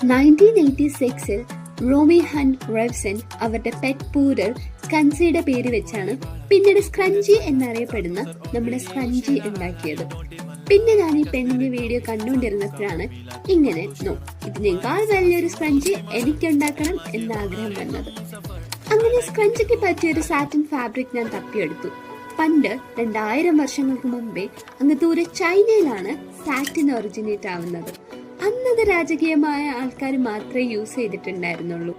1986-ൽ Romy hunt റെവ്സൺ അവരുടെ pet പൂരൽ സ്കൻസിയുടെ പേര് വെച്ചാണ് പിന്നീട് സ്ക്രഞ്ചി എന്നറിയപ്പെടുന്ന നമ്മുടെ സ്ക്രഞ്ചി ഉണ്ടാക്കിയത്. പിന്നെ ഞാൻ ഈ പെണ്ണിന്റെ വീഡിയോ കണ്ടുകൊണ്ടിരുന്നപ്പോഴാണ് ഇങ്ങനെ ഇതിനേക്കാൾ വലിയൊരു സ്ക്രഞ്ചി എനിക്കുണ്ടാക്കണം എന്ന ആഗ്രഹം വന്നത്. അങ്ങനെ സ്ക്രഞ്ചിക്ക് പറ്റിയൊരു സാറ്റിൻ ഫാബ്രിക് ഞാൻ തപ്പിയെടുത്തു. പണ്ട് 2000 വർഷങ്ങൾക്ക് മുമ്പേ അങ്ങ് ദൂരെ ചൈനയിലാണ് സാറ്റിൻ ഒറിജിനേറ്റ് ആവുന്നത്. അന്നത് രാജകീയമായ ആൾക്കാർ മാത്രമേ യൂസ് ചെയ്തിട്ടുണ്ടായിരുന്നുള്ളൂ.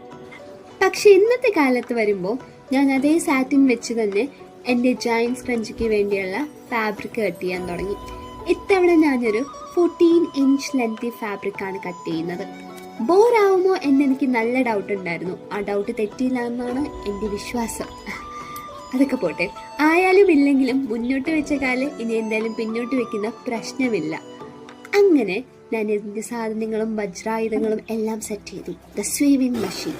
പക്ഷെ ഇന്നത്തെ കാലത്ത് വരുമ്പോൾ ഞാൻ അതേ സാറ്റിൻ വെച്ച് തന്നെ എൻ്റെ ജയന്റ് സ്ക്രഞ്ചിക്ക് വേണ്ടിയുള്ള ഫാബ്രിക് കട്ട് ചെയ്യാൻ തുടങ്ങി. ഇത്തവണ ഞാനൊരു 14 ഇഞ്ച് ലെങ്തി ഫാബ്രിക് ആണ് കട്ട് ചെയ്യുന്നത്. ബോറാവുമോ എന്നെനിക്ക് നല്ല ഡൗട്ട് ഉണ്ടായിരുന്നു. ആ ഡൗട്ട് തെറ്റിയില്ല എന്നാണ് എൻ്റെ വിശ്വാസം. അതൊക്കെ പോട്ടെ, ആയാലും ഇല്ലെങ്കിലും മുന്നോട്ട് വെച്ച കാലം ഇനി എന്തായാലും പിന്നോട്ട് വെക്കുന്ന പ്രശ്നമില്ല. അങ്ങനെ ഞാൻ ഇതിൻ്റെ സാധനങ്ങളും വജ്രായുധങ്ങളും എല്ലാം സെറ്റ് ചെയ്തു. The sewing machine.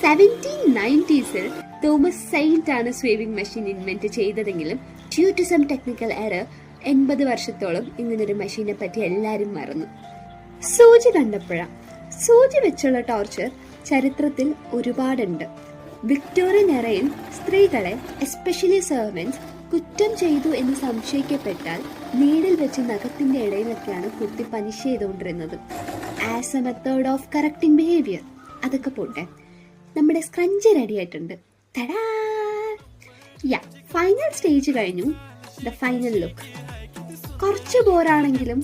1790s Thomas Saint ആണ് സ്വീവിംഗ് മെഷീൻ ഇൻവെന്റ് ചെയ്തതെങ്കിലും due to some technical error 80 വർഷത്തോളം ഇങ്ങനൊരു മെഷീനെ പറ്റി എല്ലാവരും മറന്നു. സൂചി കണ്ടപ്പോഴാണ്. സൂചി വെച്ചുള്ള ടോർച്ചർ ചരിത്രത്തിൽ ഒരുപാടുണ്ട്. വിക്ടോറിയൻ എറയിൽ സ്ത്രീകളെ എസ്പെഷ്യലി സെർവൻസ് കുറ്റം ചെയ്തു എന്ന് സംശയിക്കപ്പെട്ടാൽ നീഡിൽ വെച്ച് നഖത്തിന്റെ ഇടയിലൊക്കെയാണ് കുത്തി പനിഷ് ചെയ്തുകൊണ്ടിരുന്നത് as A method of correcting behaviour. അതൊക്കെ പോട്ടെ, നമ്മുടെ സ്ക്രഞ്ചി റെഡി ആയിട്ടുണ്ട്. ഫൈനൽ സ്റ്റേജ് കഴിഞ്ഞു. ദ ഫൈനൽ ലുക്ക് കുറച്ച് ബോറാണെങ്കിലും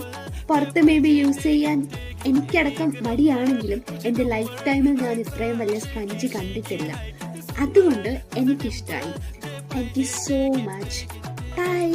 പുറത്ത് മേ ബി യൂസ് ചെയ്യാൻ എനിക്കടക്കം മടിയാണെങ്കിലും എൻ്റെ ലൈഫ് ടൈമിൽ ഞാൻ ഇത്രയും വലിയ സ്ക്രഞ്ചി കണ്ടിട്ടില്ല. അതുകൊണ്ട് എനിക്കിഷ്ടമായി. Thank you so much. By.